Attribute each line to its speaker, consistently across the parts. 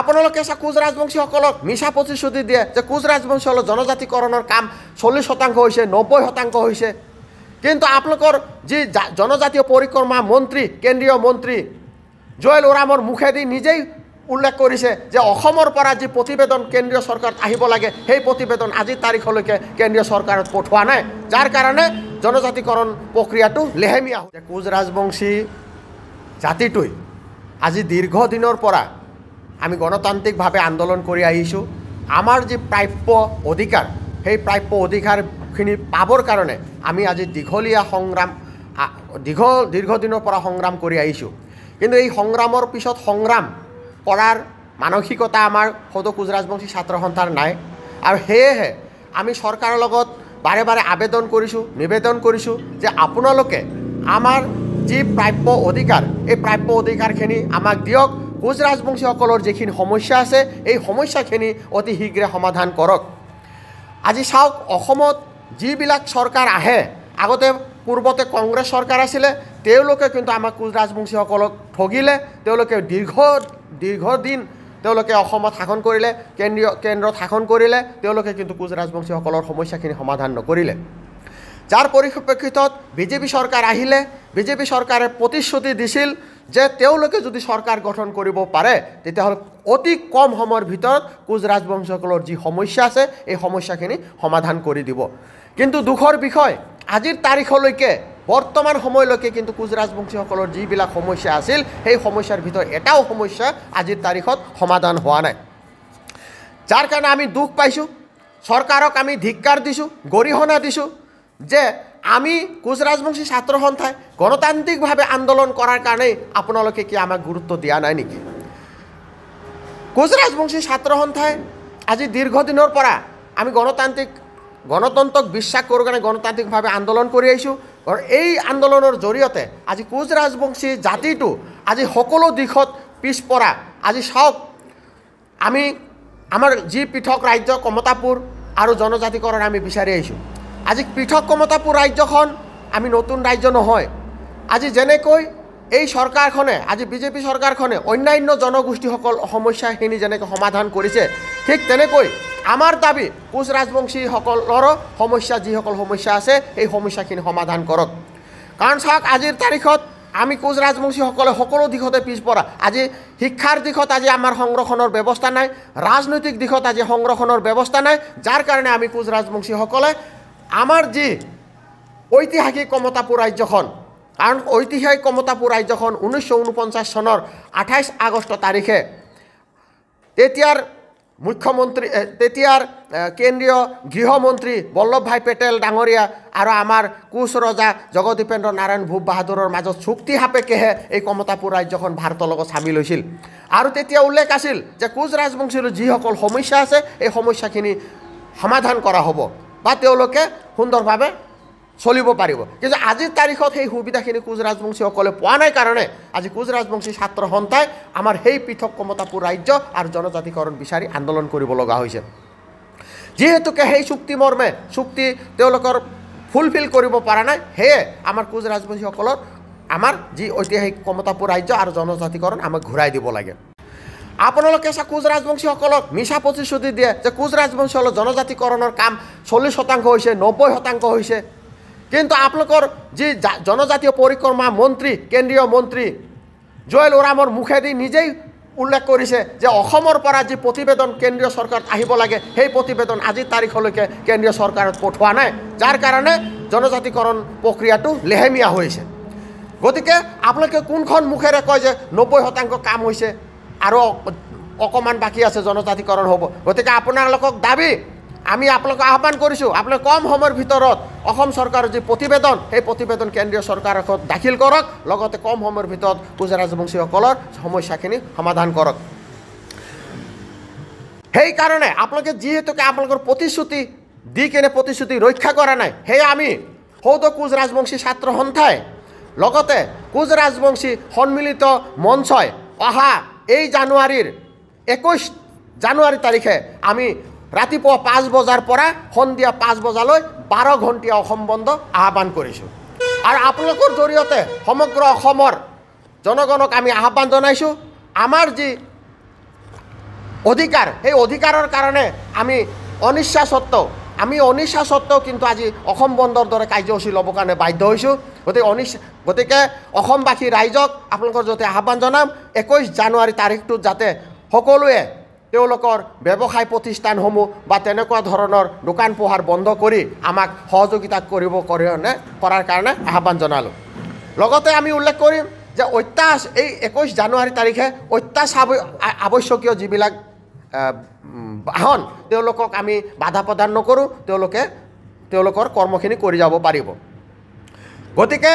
Speaker 1: আপোনালোকে কোচ ৰাজবংশীসকলক মিছা প্ৰতিশ্ৰুতি দিয়ে যে কোচ ৰাজবংশীসকলৰ জনজাতিকৰণৰ কাম 40% হৈছে 90% হৈছে কিন্তু আপোনালোকৰ যি জনজাতীয় পৰিক্ৰমা মন্ত্ৰী কেন্দ্ৰীয় মন্ত্ৰী জুৱেল ওৰামৰ মুখেদি নিজেই উল্লেখ কৰিছে যে অসমৰ পৰা যি প্ৰতিবেদন কেন্দ্ৰীয় চৰকাৰত আহিব লাগে সেই প্ৰতিবেদন আজিৰ তাৰিখলৈকে কেন্দ্ৰীয় চৰকাৰত পঠোৱা নাই যাৰ কাৰণে জনজাতিকৰণ প্ৰক্ৰিয়াটো লেহেমীয়া হৈছে কোচ ৰাজবংশী জাতিটোই আজি দীৰ্ঘদিনৰ পৰা আমি গণতান্ত্ৰিকভাৱে আন্দোলন কৰি আহিছোঁ আমাৰ যি প্ৰাপ্য অধিকাৰ সেই প্ৰাপ্য অধিকাৰখিনি পাবৰ কাৰণে আমি আজি দীঘলীয়া সংগ্ৰাম দীৰ্ঘদিনৰ পৰা সংগ্ৰাম কৰি আহিছোঁ কিন্তু এই সংগ্ৰামৰ পিছত সংগ্ৰাম কৰাৰ মানসিকতা আমাৰ সদৌ কোচ ৰাজবংশী ছাত্ৰ সন্থাৰ নাই আৰু সেয়েহে আমি চৰকাৰৰ লগত বাৰে বাৰে আবেদন কৰিছোঁ নিবেদন কৰিছোঁ যে আপোনালোকে আমাৰ যি প্ৰাপ্য অধিকাৰ এই প্ৰাপ্য অধিকাৰখিনি আমাক দিয়ক কোচ ৰাজবংশীসকলৰ যিখিনি সমস্যা আছে এই সমস্যাখিনি অতি শীঘ্ৰে সমাধান কৰক আজি চাওক অসমত যিবিলাক চৰকাৰ আহে আগতে পূৰ্বতে কংগ্ৰেছ চৰকাৰ আছিলে তেওঁলোকে কিন্তু আমাক কোচ ৰাজবংশীসকলক ঠগিলে তেওঁলোকে দীৰ্ঘদিন তেওঁলোকে অসমত শাসন কৰিলে কেন্দ্ৰত শাসন কৰিলে তেওঁলোকে কিন্তু কোচ ৰাজবংশীসকলৰ সমস্যাখিনি সমাধান নকৰিলে যাৰ পৰিপ্ৰেক্ষিতত বিজেপি চৰকাৰ আহিলে বিজেপি চৰকাৰে প্ৰতিশ্ৰুতি দিছিল যে তেওঁলোকে যদি চৰকাৰ গঠন কৰিব পাৰে তেতিয়াহ'লে অতি কম সময়ৰ ভিতৰত কোচ ৰাজবংশীসকলৰ যি সমস্যা আছে এই সমস্যাখিনি সমাধান কৰি দিব কিন্তু দুখৰ বিষয় আজিৰ তাৰিখলৈকে বৰ্তমান সময়লৈকে কিন্তু কোচ ৰাজবংশীসকলৰ যিবিলাক সমস্যা আছিল সেই সমস্যাৰ ভিতৰত এটাও সমস্যা আজিৰ তাৰিখত সমাধান হোৱা নাই যাৰ কাৰণে আমি দুখ পাইছোঁ চৰকাৰক আমি ধিক্কাৰ দিছোঁ গৰিহণা দিছোঁ যে আমি কোচ ৰাজবংশী ছাত্ৰ সন্থাই গণতান্ত্ৰিকভাৱে আন্দোলন কৰাৰ কাৰণেই আপোনালোকে কি আমাক গুৰুত্ব দিয়া নাই নেকি কোচ ৰাজবংশী ছাত্ৰ সন্থাই আজি দীৰ্ঘদিনৰ পৰা আমি গণতন্ত্ৰক বিশ্বাস কৰোঁ কাৰণে গণতান্ত্ৰিকভাৱে আন্দোলন কৰি আহিছোঁ আৰু এই আন্দোলনৰ জৰিয়তে আজি কোচ ৰাজবংশী জাতিটো আজি সকলো দিশত পিছপৰা আজি চাওক আমি আমাৰ যি পৃথক ৰাজ্য কমতাপুৰ আৰু জনজাতিকৰণ আমি বিচাৰি আহিছোঁ আজি পৃথক কমতাপুৰ ৰাজ্যখন আমি নতুন ৰাজ্য নহয় আজি যেনেকৈ এই চৰকাৰখনে আজি বিজেপি চৰকাৰখনে অন্যান্য জনগোষ্ঠীসকল সমস্যাখিনি যেনেকৈ সমাধান কৰিছে ঠিক তেনেকৈ আমাৰ দাবী কোচ ৰাজবংশীসকলৰো সমস্যা যিসকল সমস্যা আছে এই সমস্যাখিনি সমাধান কৰক কাৰণ চাওক আজিৰ তাৰিখত আমি কোচ ৰাজবংশীসকলে সকলো দিশতে পিছপৰা আজি শিক্ষাৰ দিশত আজি আমাৰ সংৰক্ষণৰ ব্যৱস্থা নাই ৰাজনৈতিক দিশত আজি সংৰক্ষণৰ ব্যৱস্থা নাই যাৰ কাৰণে আমি কোচ ৰাজবংশীসকলে আমাৰ যি ঐতিহাসিক কমতাপুৰ ৰাজ্যখন কাৰণ ঐতিহাসিক কমতাপুৰ ৰাজ্যখন 1949 চনৰ 28 আগষ্ট তাৰিখে তেতিয়াৰ মুখ্যমন্ত্ৰী তেতিয়াৰ কেন্দ্ৰীয় গৃহমন্ত্ৰী বল্লভভাই পেটেল ডাঙৰীয়া আৰু আমাৰ কোচ ৰজা জগদীপেন্দ্ৰ নাৰায়ণ ভূপ বাহাদুৰৰ মাজত চুক্তি সাপেক্ষেহে এই কমতাপুৰ ৰাজ্যখন ভাৰতৰ লগত চামিল হৈছিল আৰু তেতিয়া উল্লেখ আছিল যে কোচ ৰাজবংশীৰ যিসকল সমস্যা আছে এই সমস্যাখিনি সমাধান কৰা হ'ব বা তেওঁলোকে সুন্দৰভাৱে চলিব পাৰিব কিন্তু আজিৰ তাৰিখত সেই সুবিধাখিনি কোচ ৰাজবংশীসকলে পোৱা নাই কাৰণে আজি কোচ ৰাজবংশী ছাত্ৰ সন্থাই আমাৰ সেই পৃথক কমতাপুৰ ৰাজ্য আৰু জনজাতিকৰণ বিচাৰি আন্দোলন কৰিব লগা হৈছে যিহেতুকে সেই চুক্তিমৰ্মে চুক্তি তেওঁলোকৰ ফুলফিল কৰিব পৰা নাই সেয়ে আমাৰ কোচ ৰাজবংশীসকলৰ আমাৰ যি ঐতিহাসিক কমতাপুৰ ৰাজ্য আৰু জনজাতিকৰণ আমাক ঘূৰাই দিব লাগে আপোনালোকে কোচ ৰাজবংশীসকলক মিছা প্ৰতিশ্ৰুতি দিয়ে যে কোচ ৰাজবংশীসকলৰ জনজাতিকৰণৰ কাম 40% হৈছে 90% হৈছে কিন্তু আপোনালোকৰ যি জনজাতীয় পৰিক্ৰমা মন্ত্ৰী কেন্দ্ৰীয় মন্ত্ৰী জুৱেল ওৰামৰ মুখেদি নিজেই উল্লেখ কৰিছে যে অসমৰ পৰা যি প্ৰতিবেদন কেন্দ্ৰীয় চৰকাৰত আহিব লাগে সেই প্ৰতিবেদন আজিৰ তাৰিখলৈকে কেন্দ্ৰীয় চৰকাৰত পঠোৱা নাই যাৰ কাৰণে জনজাতিকৰণ প্ৰক্ৰিয়াটো লেহেমীয়া হৈছে গতিকে আপোনালোকে কোনখন মুখেৰে কয় যে 90% কাম হৈছে আৰু অকণমান বাকী আছে জনজাতিকৰণ হ'ব গতিকে আপোনালোকক দাবী আমি আপোনালোকক আহ্বান কৰিছোঁ আপোনালোকে কম সময়ৰ ভিতৰত অসম চৰকাৰৰ যি প্ৰতিবেদন সেই প্ৰতিবেদন কেন্দ্ৰীয় চৰকাৰত দাখিল কৰক লগতে কম সময়ৰ ভিতৰত কোচ ৰাজবংশীসকলৰ সমস্যাখিনি সমাধান কৰক সেইকাৰণে আপোনালোকে যিহেতুকে আপোনালোকৰ প্ৰতিশ্ৰুতি দি কেনে প্ৰতিশ্ৰুতি ৰক্ষা কৰা নাই সেয়ে আমি সদৌ কোচ ৰাজবংশী ছাত্ৰ সন্থাই লগতে কোচ ৰাজবংশী সন্মিলিত মঞ্চই অহা এই জানুৱাৰীৰ 21 জানুৱাৰী তাৰিখে আমি ৰাতিপুৱা 5 বজাৰ পৰা সন্ধিয়া 5 বজালৈ 12 ঘণ্টীয়া অসম বন্ধ আহ্বান কৰিছোঁ আৰু আপোনালোকৰ জৰিয়তে সমগ্ৰ অসমৰ জনগণক আমি আহ্বান জনাইছোঁ আমাৰ যি অধিকাৰ, সেই অধিকাৰৰ কাৰণে আমি অনিচ্ছা সত্ত্বেও কিন্তু আজি অসম বন্ধৰ দৰে কাৰ্যসূচী ল'বৰ কাৰণে বাধ্য হৈছোঁ। গতিকে অসমবাসী ৰাইজক আপোনালোকৰ যাতে আহ্বান জনাম, 21 জানুৱাৰী তাৰিখটোত যাতে সকলোৱে তেওঁলোকৰ ব্যৱসায় প্ৰতিষ্ঠানসমূহ বা তেনেকুৱা ধৰণৰ দোকান পোহাৰ বন্ধ কৰি আমাক সহযোগিতা কৰাৰ কাৰণে আহ্বান জনালোঁ। লগতে আমি উল্লেখ কৰিম যে এই 21 জানুৱাৰী তাৰিখে আৱশ্যকীয় যিবিলাক বাহন তেওঁলোকক আমি বাধা প্ৰদান নকৰোঁ, তেওঁলোকৰ কৰ্মখিনি কৰি যাব পাৰিব। গতিকে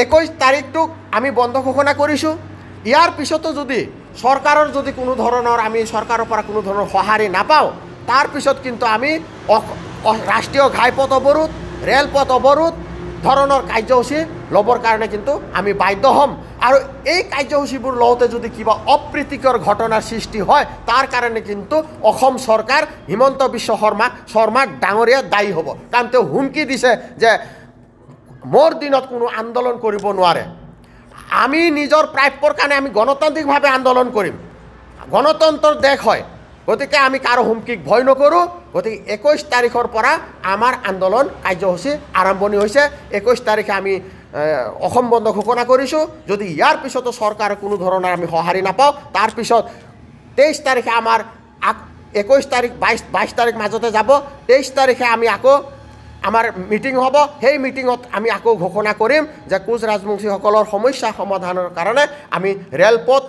Speaker 1: 21 তাৰিখটোক আমি বন্ধ ঘোষণা কৰিছোঁ। ইয়াৰ পিছতো যদি চৰকাৰৰ যদি কোনো ধৰণৰ আমি চৰকাৰৰ পৰা কোনো ধৰণৰ সঁহাৰি নাপাওঁ, তাৰপিছত কিন্তু আমি ৰাষ্ট্ৰীয় ঘাইপথ অৱৰোধ, ৰেলপথ অৱৰোধ ধৰণৰ কাৰ্যসূচী ল'বৰ কাৰণে কিন্তু আমি বাধ্য হ'ম। আৰু এই কাৰ্যসূচীবোৰ লওঁতে যদি কিবা অপ্ৰীতিকৰ ঘটনাৰ সৃষ্টি হয়, তাৰ কাৰণে কিন্তু অসম চৰকাৰ হিমন্ত বিশ্ব শৰ্মা ডাঙৰীয়া দায়ী হ'ব। কাৰণ তেওঁ হুমকি দিছে যে মোৰ দিনত কোনো আন্দোলন কৰিব নোৱাৰে, আমি নিজৰ প্ৰাপ্যৰ কাৰণে আমি গণতান্ত্ৰিকভাৱে আন্দোলন কৰিম। গণতন্ত্ৰৰ দেশ হয়, গতিকে আমি কাৰো হুমকিক ভয় নকৰোঁ। গতিকে 21 তাৰিখৰ পৰা আমাৰ আন্দোলন কাৰ্যসূচী আৰম্ভণি হৈছে। 21 তাৰিখে আমি অসম বন্ধ ঘোষণা কৰিছোঁ। যদি ইয়াৰ পিছতো চৰকাৰে কোনো ধৰণৰ আমি সঁহাৰি নাপাওঁ, তাৰপিছত 23 তাৰিখে আমাৰ 21 তাৰিখ 22 তাৰিখ মাজতে যাব। 23 তাৰিখে আমি আকৌ আমাৰ মিটিং হ'ব। সেই মিটিঙত আমি আকৌ ঘোষণা কৰিম যে কোচ ৰাজবংশীসকলৰ সমস্যা সমাধানৰ কাৰণে আমি ৰেলপথ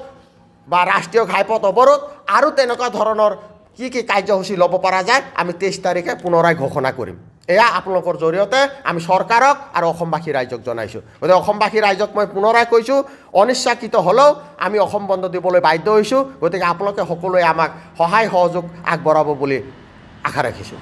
Speaker 1: বা ৰাষ্ট্ৰীয় ঘাইপথ অৱৰোধ আৰু তেনেকুৱা ধৰণৰ কি কাৰ্যসূচী ল'ব পৰা যায় আমি 23 তাৰিখে পুনৰাই ঘোষণা কৰিম। এয়া আপোনালোকৰ জৰিয়তে আমি চৰকাৰক আৰু অসমবাসী ৰাইজক জনাইছোঁ। গতিকে অসমবাসী ৰাইজক মই পুনৰাই কৈছোঁ, অনিচ্ছাকৃত হ'লেও আমি অসম বন্ধ দিবলৈ বাধ্য হৈছোঁ। গতিকে আপোনালোকে সকলোৱে আমাক সহায় সহযোগ আগবঢ়াব বুলি আশা ৰাখিছোঁ।